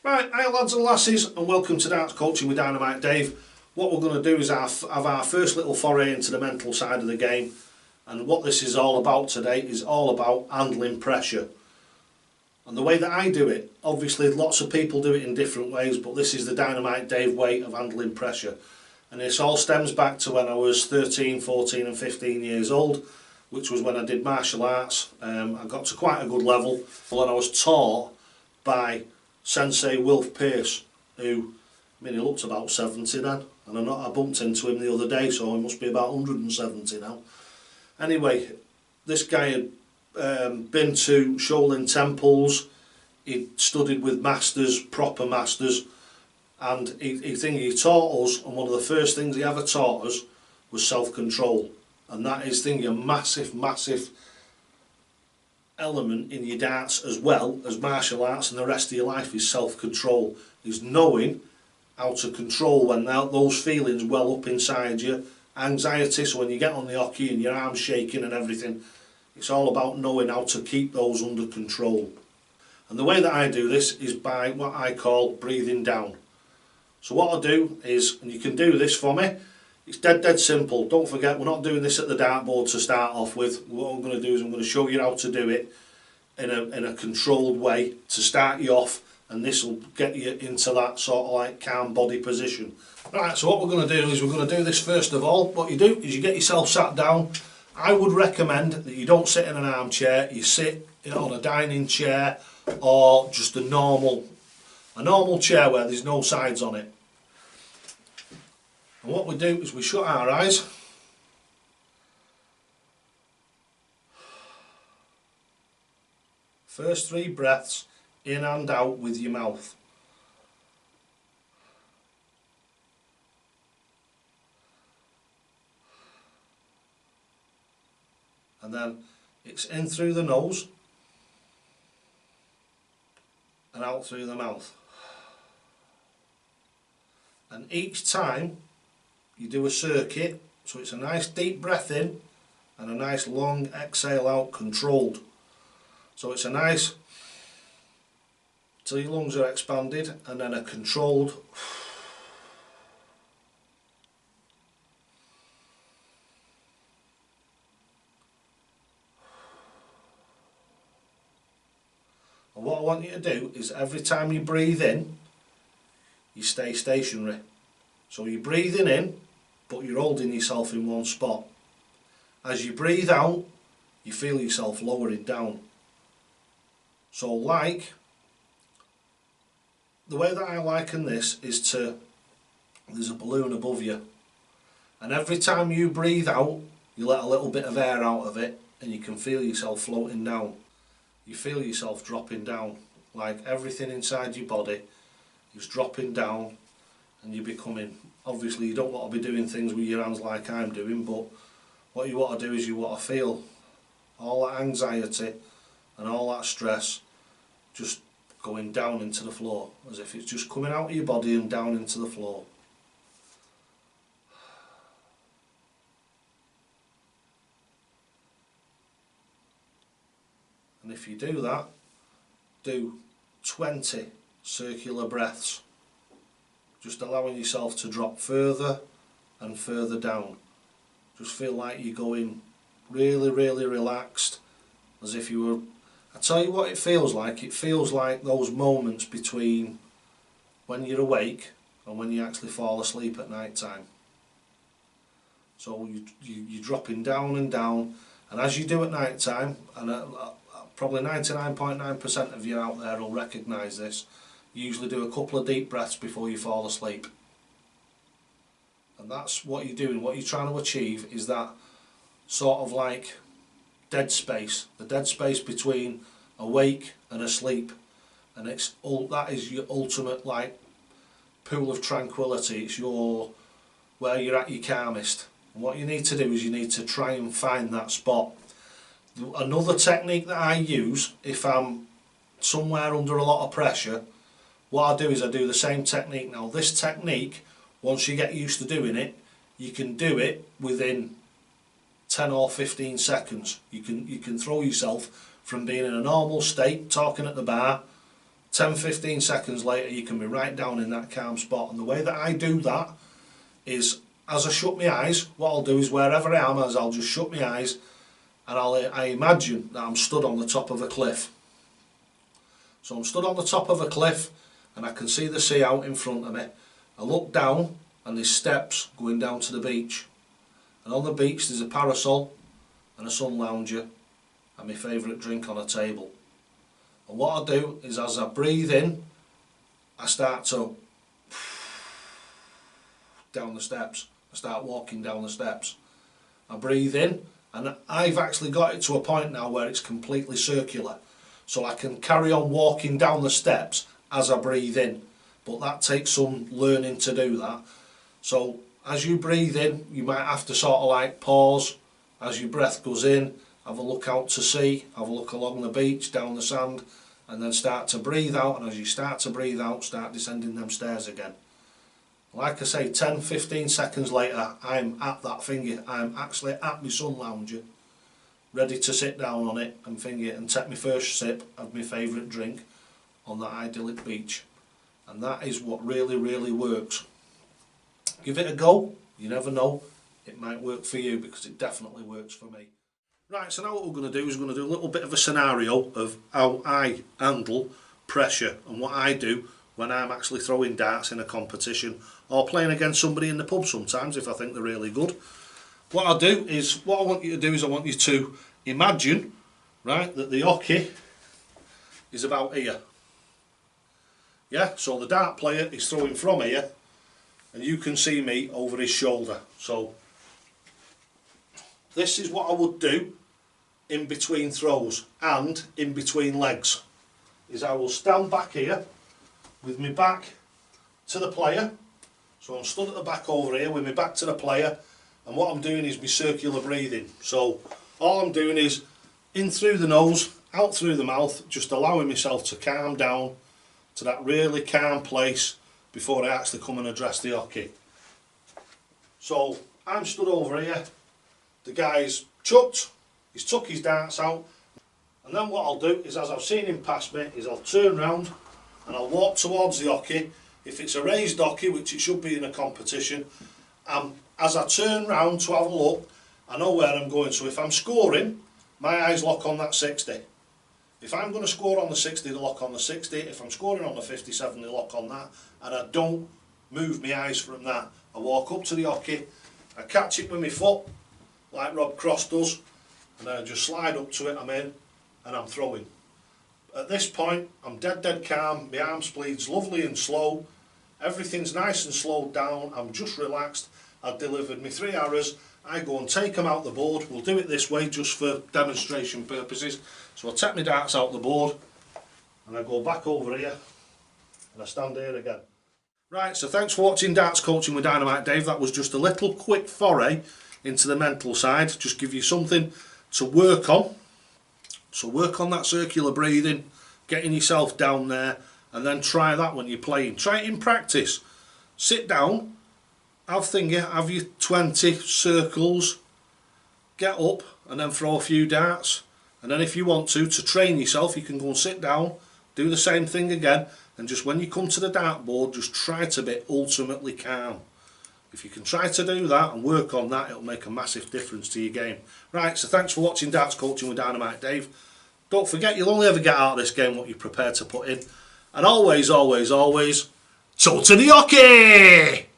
Right, hi lads and lasses, and welcome to Darts Coaching with Dynamite Dave. What we're going to do is have our first little foray into the mental side of the game, and what this is all about today is all about handling pressure. And the way that I do it, obviously lots of people do it in different ways, but this is the Dynamite Dave way of handling pressure. And this all stems back to when I was 13, 14 and 15 years old, which was when I did martial arts. I got to quite a good level, and I was taught by Sensei Wilf Pearce, who, I mean, he looked about 70 then, and I bumped into him the other day, so he must be about 170 now. Anyway, this guy had been to Shaolin temples, he'd studied with masters, proper masters, and he taught us, and one of the first things he ever taught us was self-control. And that is a massive element in your darts as well as martial arts and the rest of your life is self-control, is knowing how to control when those feelings well up inside you. Anxiety, so when you get on the hockey and your arms shaking and everything, it's all about knowing how to keep those under control. And the way that I do this is by what I call breathing down. So what I'll do is, and you can do this for me, it's dead simple. Don't forget, we're not doing this at the dartboard to start off with. What I'm going to do is I'm going to show you how to do it in a controlled way to start you off, and this will get you into that sort of like calm body position. Right, so what we're going to do is we're going to do this first of all. What you do is you get yourself sat down. I would recommend that you don't sit in an armchair, you sit on a dining chair or just a normal chair where there's no sides on it. And what we do is we shut our eyes, first 3 breaths in and out with your mouth. And then it's in through the nose and out through the mouth. And each time you do a circuit, so it's a nice deep breath in and a nice long exhale out, controlled. So it's a nice, till your lungs are expanded, and then a controlled. And what I want you to do is every time you breathe in, you stay stationary. So you're breathing in, but you're holding yourself in one spot. As you breathe out, you feel yourself lowering down. So like, the way that I liken this is there's a balloon above you, and every time you breathe out, you let a little bit of air out of it, and you can feel yourself floating down. You feel yourself dropping down, like everything inside your body is dropping down, and you're becoming, obviously you don't want to be doing things with your hands like I'm doing, but what you want to do is you want to feel all that anxiety and all that stress just going down into the floor, as if it's just coming out of your body and down into the floor. And if you do that, do 20 circular breaths, just allowing yourself to drop further and further down. Just feel like you're going really relaxed, as if you were, I tell you what it feels like those moments between when you're awake and when you actually fall asleep at night time. So you're dropping down and down, and as you do at night time, and probably 99.9% of you out there will recognise this, you usually do a couple of deep breaths before you fall asleep. And that's what you're doing. What you're trying to achieve is that sort of like dead space, the dead space between awake and asleep, and that is your ultimate like pool of tranquility. It's where you're at your calmest. And what you need to do is you need to try and find that spot. Another technique that I use if I'm somewhere under a lot of pressure, what I do is I do the same technique. Now this technique, once you get used to doing it, you can do it within 10 or 15 seconds. You can throw yourself from being in a normal state, talking at the bar, 10-15 seconds later you can be right down in that calm spot. And the way that I do that is, as I shut my eyes, what I'll do is wherever I am, I'll just shut my eyes, and I imagine that I'm stood on the top of a cliff. So I'm stood on the top of a cliff and I can see the sea out in front of me. I look down and there's steps going down to the beach, and on the beach there's a parasol and a sun lounger and my favourite drink on a table. And what I do is, as I breathe in, I start to down the steps. I start walking down the steps. I breathe in, and I've actually got it to a point now where it's completely circular, so I can carry on walking down the steps as I breathe in, but that takes some learning to do that. So as you breathe in, you might have to sort of like pause as your breath goes in, have a look out to sea, have a look along the beach, down the sand, and then start to breathe out, and as you start to breathe out, start descending them stairs again. Like I say, 10-15 seconds later, I'm at that thingy. I'm actually at my sun lounger, ready to sit down on it and thingy it and take my first sip of my favourite drink on that idyllic beach. And that is what really, really works. Give it a go. You never know. It might work for you, because it definitely works for me. Right, so now what we're going to do is we're going to do a little bit of a scenario of how I handle pressure and what I do when I'm actually throwing darts in a competition or playing against somebody in the pub sometimes if I think they're really good. What I want you to do is I want you to imagine, right, that the hockey is about here. Yeah, so the dart player is throwing from here and you can see me over his shoulder. So this is what I would do in between throws and in between legs, is I will stand back here with my back to the player. So I'm stood at the back over here with my back to the player, and what I'm doing is my circular breathing. So all I'm doing is in through the nose, out through the mouth, just allowing myself to calm down to that really calm place before I actually come and address the hockey. So I'm stood over here, the guy's chucked, he's took his darts out, and then what I'll do is, as I've seen him pass me, is I'll turn round and I'll walk towards the hockey. If it's a raised hockey, which it should be in a competition, as I turn round to have a look, I know where I'm going. So if I'm scoring, my eyes lock on that 60. If I'm going to score on the 60, they lock on the 60. If I'm scoring on the 57, they lock on that. And I don't move my eyes from that. I walk up to the hockey, I catch it with my foot, like Rob Cross does, and then I just slide up to it, I'm in, and I'm throwing. At this point, I'm dead calm, my arm speed's lovely and slow, everything's nice and slowed down, I'm just relaxed. I've delivered my 3 arrows, I go and take them out the board. We'll do it this way just for demonstration purposes. So I take my darts out the board, and I go back over here, and I stand here again. Right, so thanks for watching Darts Coaching with Dynamite Dave. That was just a little quick foray into the mental side, just give you something to work on. So work on that circular breathing, getting yourself down there, and then try that when you're playing. Try it in practice. Sit down, have your 20 circles, get up and then throw a few darts. And then if you want to train yourself, you can go and sit down, do the same thing again, and just when you come to the dartboard, just try to be ultimately calm. If you can try to do that and work on that, it'll make a massive difference to your game. Right, so thanks for watching Darts Coaching with Dynamite Dave. Don't forget, you'll only ever get out of this game what you're prepared to put in. And always, always, always, toe to the hockey!